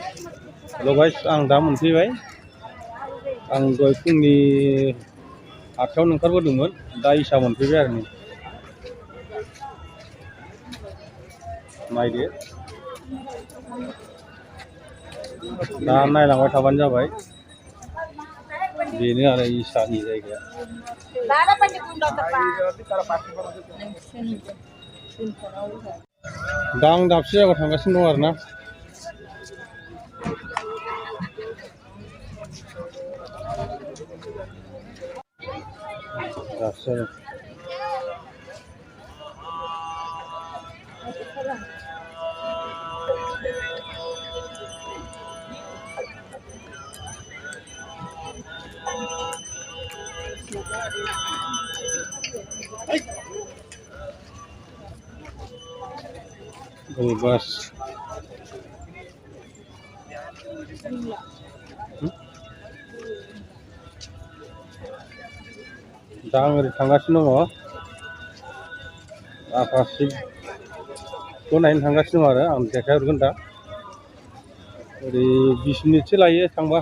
हेल' guys आं दा मोनफैबाय। आं दहाय फुंनि 8टायावनो ओंखारबोदोंमोन, दा इसा मोनफैबाय आरो नै। नायदो दा नायलांबाय थाबानो जाबाय। बेनो आरो इसानि जायगाया। दा आं दाबसे जायगायाव थांगासिनो दं आरो ना। दाबसे बस दा आं ओरै थांगासिनो दङ, आकाशखौ नायनो थांगासिनो दं आरो आं देखायहरगोन दा। ओरै 20 मिनिटसो लायो थांबा।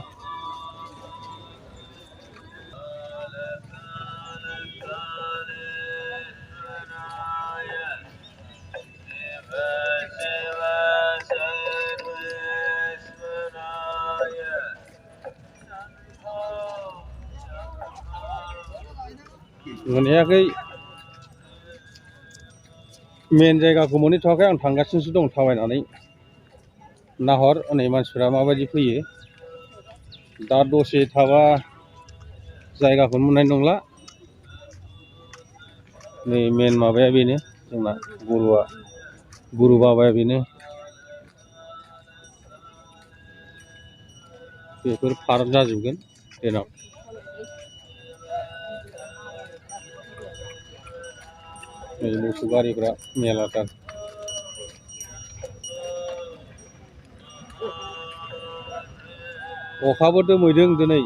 मोनहैयाखै, मेन जायगाखौ मोनहैथ'वाखै। आं थांगासिनोसो दं थाबायनानै। नाहर हनै मानसिफ्रा माबायदि फैयो। दा दसे थाबा जायगाखौनो मोननाय नंला। नै मेन माबाया बेनो जोंना, गुरु बाबाया बेनो। बेफोर पार्क जाजोबगोन देनां। नै मोसौ गारिफ्रा मेरलाथार। अखाबो दोमैदों दिनै।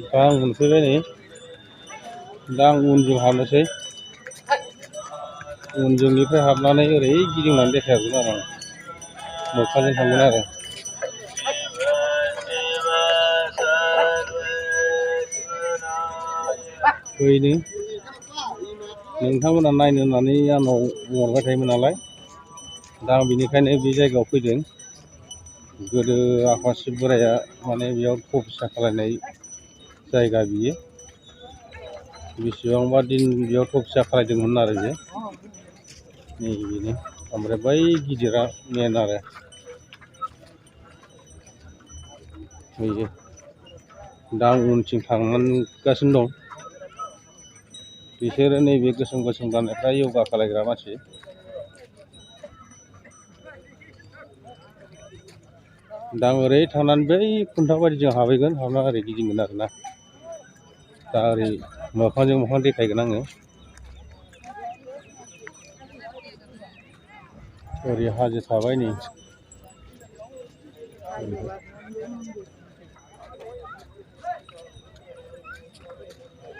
दा आं मोनफैबाय नै। दा आं उनजों हाबनोसै। उनजोंनिफ्राय हाबनानै ओरै गिदिंनानै देखायहरगोन आरो आं। मोखांजों थांगोन आरो। फैनो नोंथांमोना नायनो होननानै आंनाव बुंहरबाय थायोमोन नालाय, दा आं बेनिखायनो बे जायगायाव फैदों। गोदो आफा शिब बोराया माने बेयाव तपस्या खालायनाय जायगा बियो। बेसेबांबा दिन बेयाव तपस्या खालायदोंमोन आरो बे नै बेनो। ओमफ्राय बै गिदिरा मेन आरो बेयो। दा आं उनथिं थांगासिनो दं। बिसोरो नैबे गोसोम गोसोम गाननायफ्रा यगा खालायग्रा मानसि। दा आं ओरै थांनानै बै खुन्थाबारिजों हाबहैगोन, हाबना ओरै गिदिंगोन आरोना। दा ओरै मोखांजों मोखां देखायगोन आङो। ओरै हाजो थाबाय नै।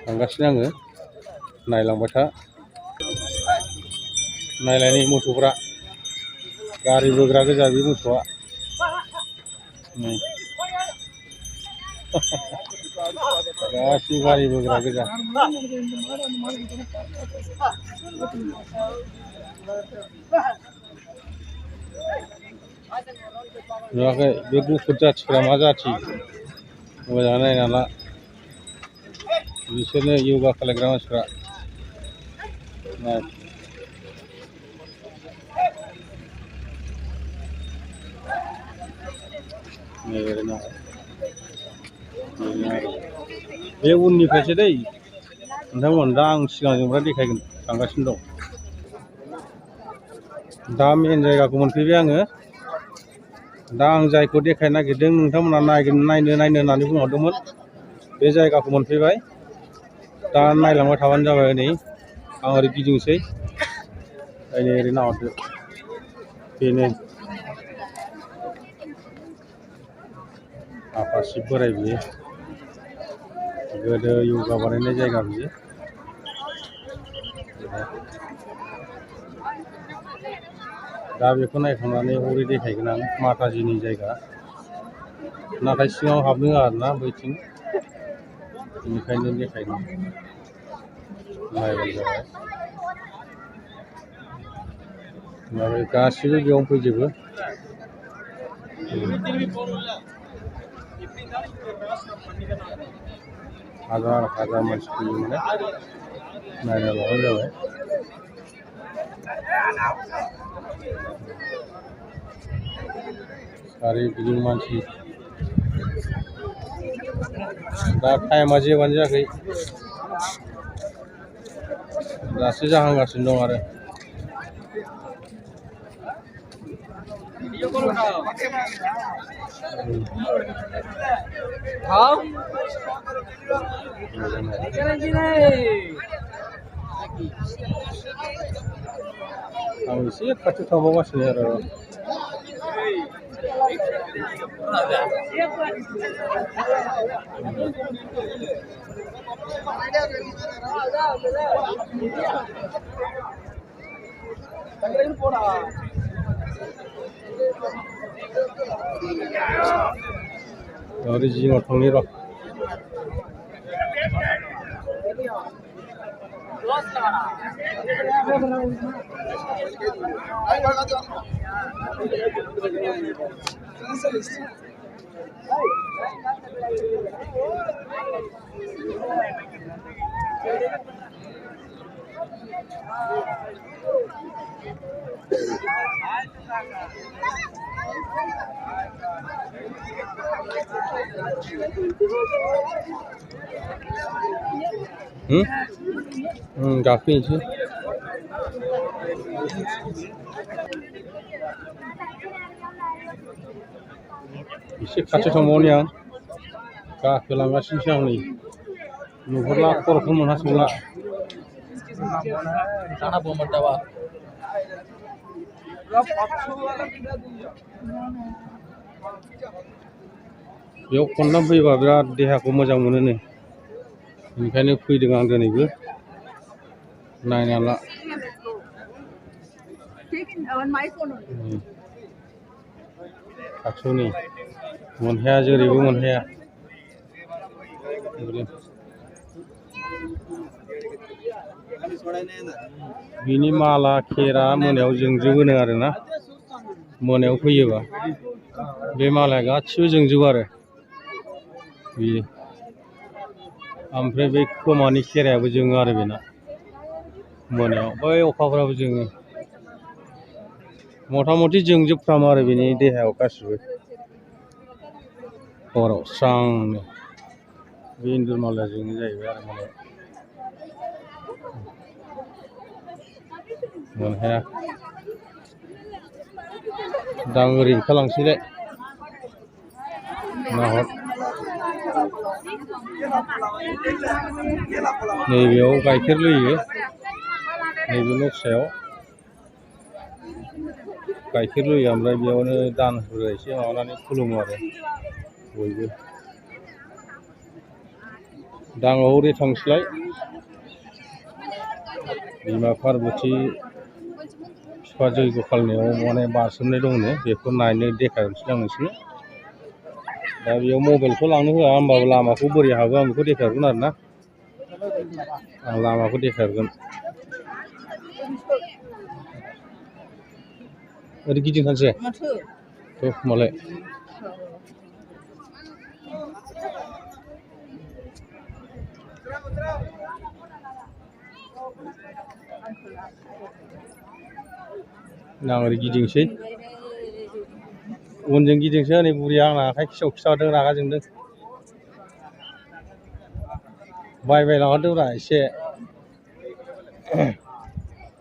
थांगासिनो आङो, नायलांबाय था। नायलाय नै मोसौफ्रा, गारि बोग्रा गोजा बे मोसौआ। नै गासिबो गारि बोग्रा गोजा। नुवाखै बे गुफुर जाथिफ्रा मा जाथि? मोजाङै नायना ला। बिसोरनो यगा खालायग्रा मानसिफ्रा। नै ओरै नाय। बे उननिफ्रायसो दै नोंथांमोन दा आं सिगांजोंफ्रा देखायगोन थांगासिनो दं। दा मेन जायगाखौ मोनफैबाय आङो। दा आं जायखौ देखायनो नागिरदों नोंथांमोना नायनो होननानै बुंहरदोंमोन बे जायगाखौ मोनफैबाय। दा नायलांबाय थाबानो जाबाय। नै आं ओरै गिदिंसै, ओरै नाहरदो, बेनो आफा शिब बोराय बियो। गोदो योगा बानायनाय जायगा बियो। दा बेखौ नायखांनानै हरै देखायगोन आं माताजिनि जायगा, नाथाय सिङाव हाबनो होआ आरोना बैथिं, बेनिखायनो देखायनो नायबानो जाबाय। माबे गासिबो बेयावनो फैजोबो। हाजार हाजार मानसि फैयो माने नायना लाबानो जाबाय। सोरगिदिं मानसि। दा टाइमा जेबानो जायाखै, दासो जाहांगासिनो दं आरो। आं एसे खाथियाव थांबावगासिनो आरो। ओरै जिङाव थांनि र'। गाखोनोसै। एसे खाथियाव थांबावनि आं, गाखोलांगासिनोसो आं नै, नुहुरला, खर'खौ मोनहास'ला। बेयाव खनथाम फैबा बिराद देहाखौ मोजां मोनोनो, बेनिखायनो फैदों आं दिनैबो नायना ला। खाथियाव नै मोनहाया, जेरैबो मोनहाया। बिनि माला खेरा मोनायाव जोंजोबोनो आरोना, मोनायाव फैयोबा बे मालाया गासिबो जोंजोबो आरो बियो। ओमफ्राय बे खोमानि खेरायाबो जोङो आरो बेना मोनायाव, बै अखाफोराबो जोङो। मथा मथि जोंजोबफ्रामो आरो बेनि देहायाव गासिबो हराव स्रांनो। बे इन्जुर मालाया जोङो जाहैबाय आरो मालायाव मोनहाया। दा आं ओरै ओंखारलांसैलाय, नाहर नैबेयाव गाइखेर लोयो, नैबे न' फिसायाव गाइखेर लोयो। ओमफ्राय बेयावनो दानफोर एसे माबानानै खुलुमो आरो बयबो। दा आं हरै थांसैलाय, बिमा पार्बती बिफा जैग' खालामनायाव माने बारसोमनाय दंनो, बेखौ नायनो देखायहरनोसै आं नोंसोरनो। दा बेयाव मबाइलखौ लांनो होआ, होमबाबो लामाखौ बोरै हाबो आं बेखौ देखायहरगोन आरोना, आं लामाखौ देखायहरगोन। ओरै गिदिंथारसै थ' होमबालाय। आं ओरै गिदिंसै, उनजों गिदिंसै। नै बुरिया आंना आखाइ खिसाव खिथादों, रागा जोंदों। बायबाय लाङादोब्रा एसे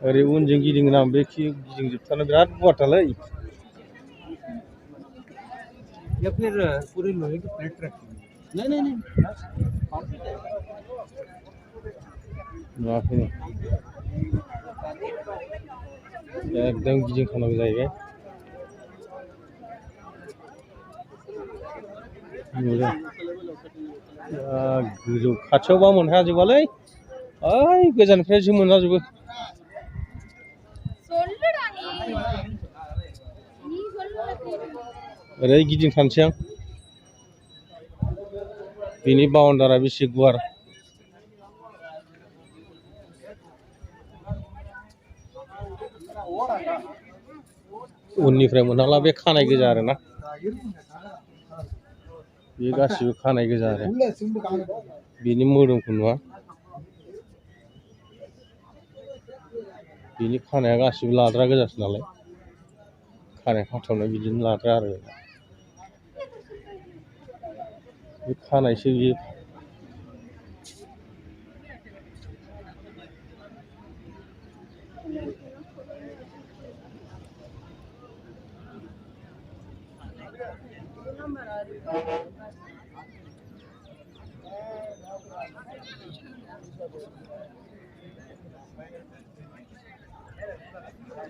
ओरै उनजों गिदिंगोन आं बे गिदिंजोबथारनो बिराद गुवारथारलै या फिर पूरे लोहे की प्लेट रखी हुई नहीं नहीं नहीं नुवाखै एकदम गिदिंथारनांगौ जाहैबाय नुदों गोजौ खाथियावबा मोनहाजोबालै ओइ गोजाननिफ्रायसो मोनहाजोबो ओरै गिदिंथारनोसै आं बिनि बाउन्डारा बेसे गुवार उननिफ्राय मोनहाला बे खानाय गोजा आरोना बे गासिबो खानाय गोजा आरो बिनि मोदोमखौ नुवा बिनि खानाया गासिबो लाद्रा गोजासो नालाय खानाय खाथबनाय बिदिनो लाद्रा आरो बे खानायसो बियो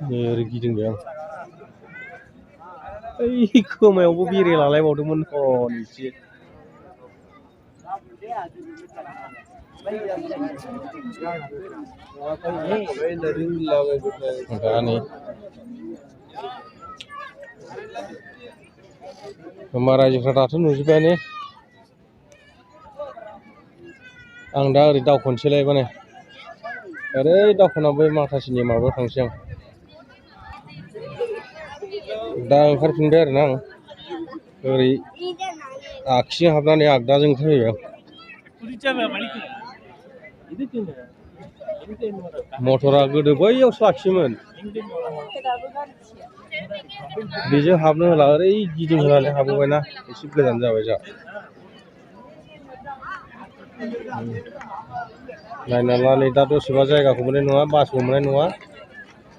नै ओरै गिदिंबाय आं ओइ खोमायावबो बेरे लालायबावदोंमोन हनैसो दा नै होमबा रायजोफ्रा दाथ' नुजोब्बायानो आं दा ओरै दावखोनोसैलाय माने ओरै दावखोना बै माखासेनि माबायाव थांसै आं दा ओंखारफिनबाय आरोना आं ओरै आगसिजों हाबनानै आगदाजों ओंखारफैबाय मटरा गोदो बैयावसो लाखियोमोन बेजों हाबनो होला ओरै गिदिंहोनानै हाबोबायना एसे गोजान जाबाय जा नायना ला नै दा दसेबा जायगाखौ मोननाय नङा बासबो मोननाय नङा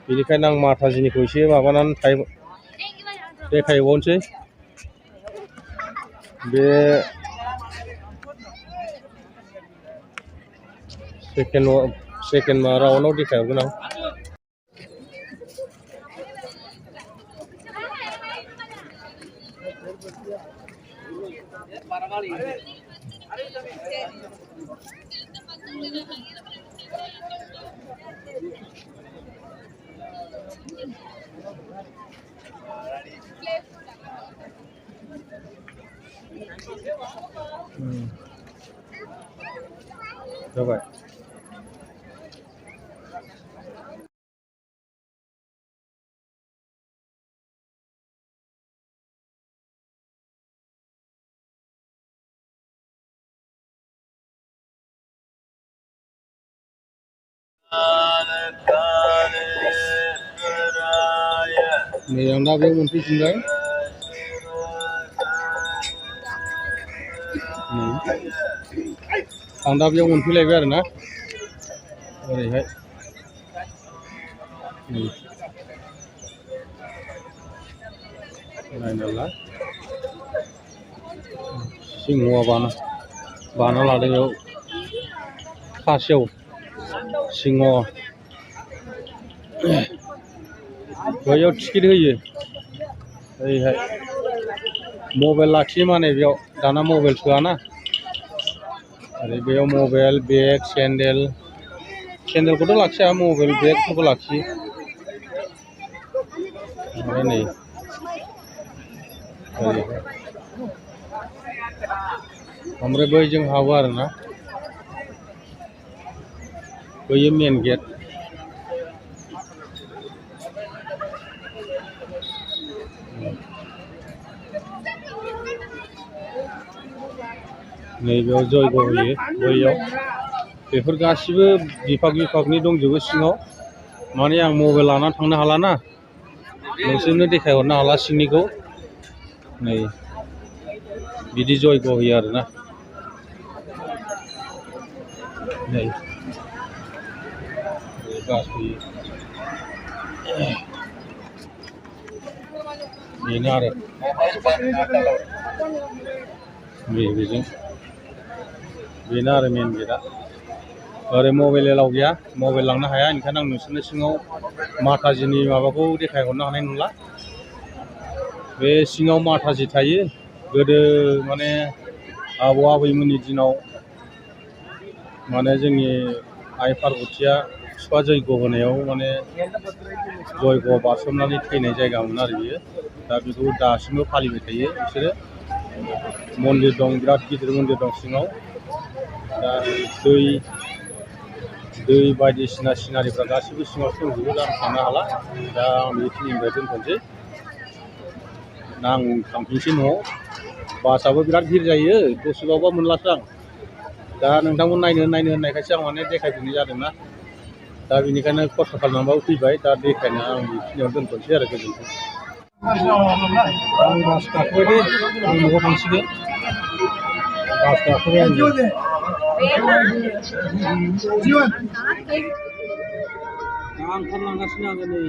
बेनिखायनो आं माताजिनिखौ एसे माबानानै देखायबावनोसै बे सेकेन्ड राउन्डआव देखायहरगोन आं जाबाय नै आं दा बेयाव मोनफैफिनबाय आं दा बेयाव मोनफैलायबाय आरोना ओरैहाय नायना ला सिंहआ बाना लादों बेयाव खासेव सिंह बैयाव टिकेट होयो ओरैहाय मबाइल लाखियो माने बेयाव दाना मबाइल सोआना ओरै बेयाव मबाइल बेग सेन्देलखौथ' लाखिया मबाइल बेगफोरखौ लाखियो ओमफ्राय नै ओरैहाय ओमफ्राय बैजों हाबो आरोना बैयो मेन गेट नैबेयाव जयग होयो बैयाव बेफोर गासिबो बिभागनि दंजोबो सिङाव माने आं मबाइल लानानै थांनो हाला ना नोंसोरनो देखायहरनो हाला सिंनिखौ नै बिदि जयग होयो आरोना नै बास फैयो बेनो आरो बेजों बेनो आरो मेन गेटआ ओरै मबाइल एलाव गैया मबाइल लांनो हाया ओंखायनो आं नोंसोरनो सिङाव माताजिनि माबाखौ देखायहरनो हानाय नंला बे सिङाव माताजि थायो गोदो माने आबौ आबैमोननि दिनाव माने जोंनि आइ पार्बतिया फिफा जैग' होनायाव माने जयग' बारसोमनानै थैनाय जायगामोन आरो बियो दा बेखौ दासिमबो फालिबाय थायो बिसोरो मन्दिर दं बिराद गिदिर मन्दिर दं सिङाव दा दै बायदिसिना सिनारिफ्रा गासिबो सिङावसो दंजोबो दा थांनो हाला दा आं बेखिनिनिफ्राय दोनथ'नोसै दा आं थांफिनसै न'आव बासआबो बिराद भिर जायो दसेबावबा मोनलासो आं दा नोंथांमोन नायनो होननायखायसो आं माने देखायफिननाय जादोंना दा बेनिखायनो खस्थ' खालामनानैबाबो फैबाय दा देखायनो आं बेखिनियाव दोनथ'नोसै आरो गोजोन्थों आं बास गाखोबाय दे आं न'आव थांसिगोन बास गाखोबाय आं दा ओंखारलांगासिनो आङो नै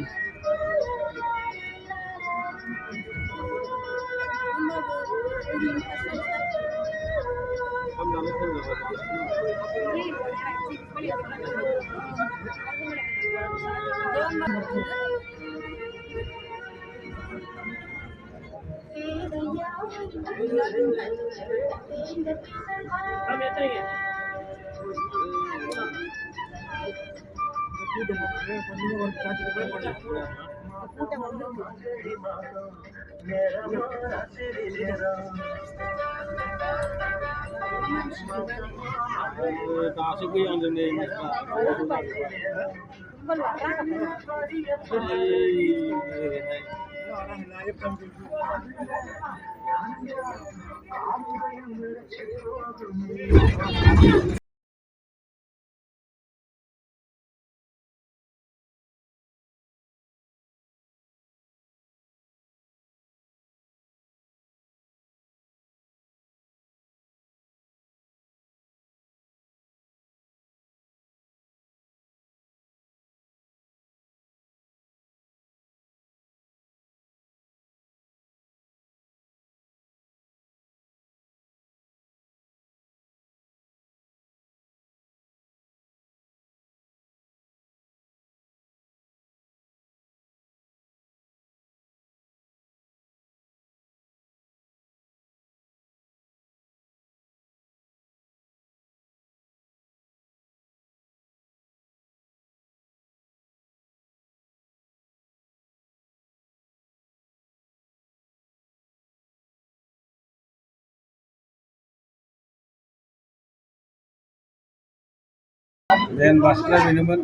दासो फैहांदों नै मेन बासफ्रा बेनोमोन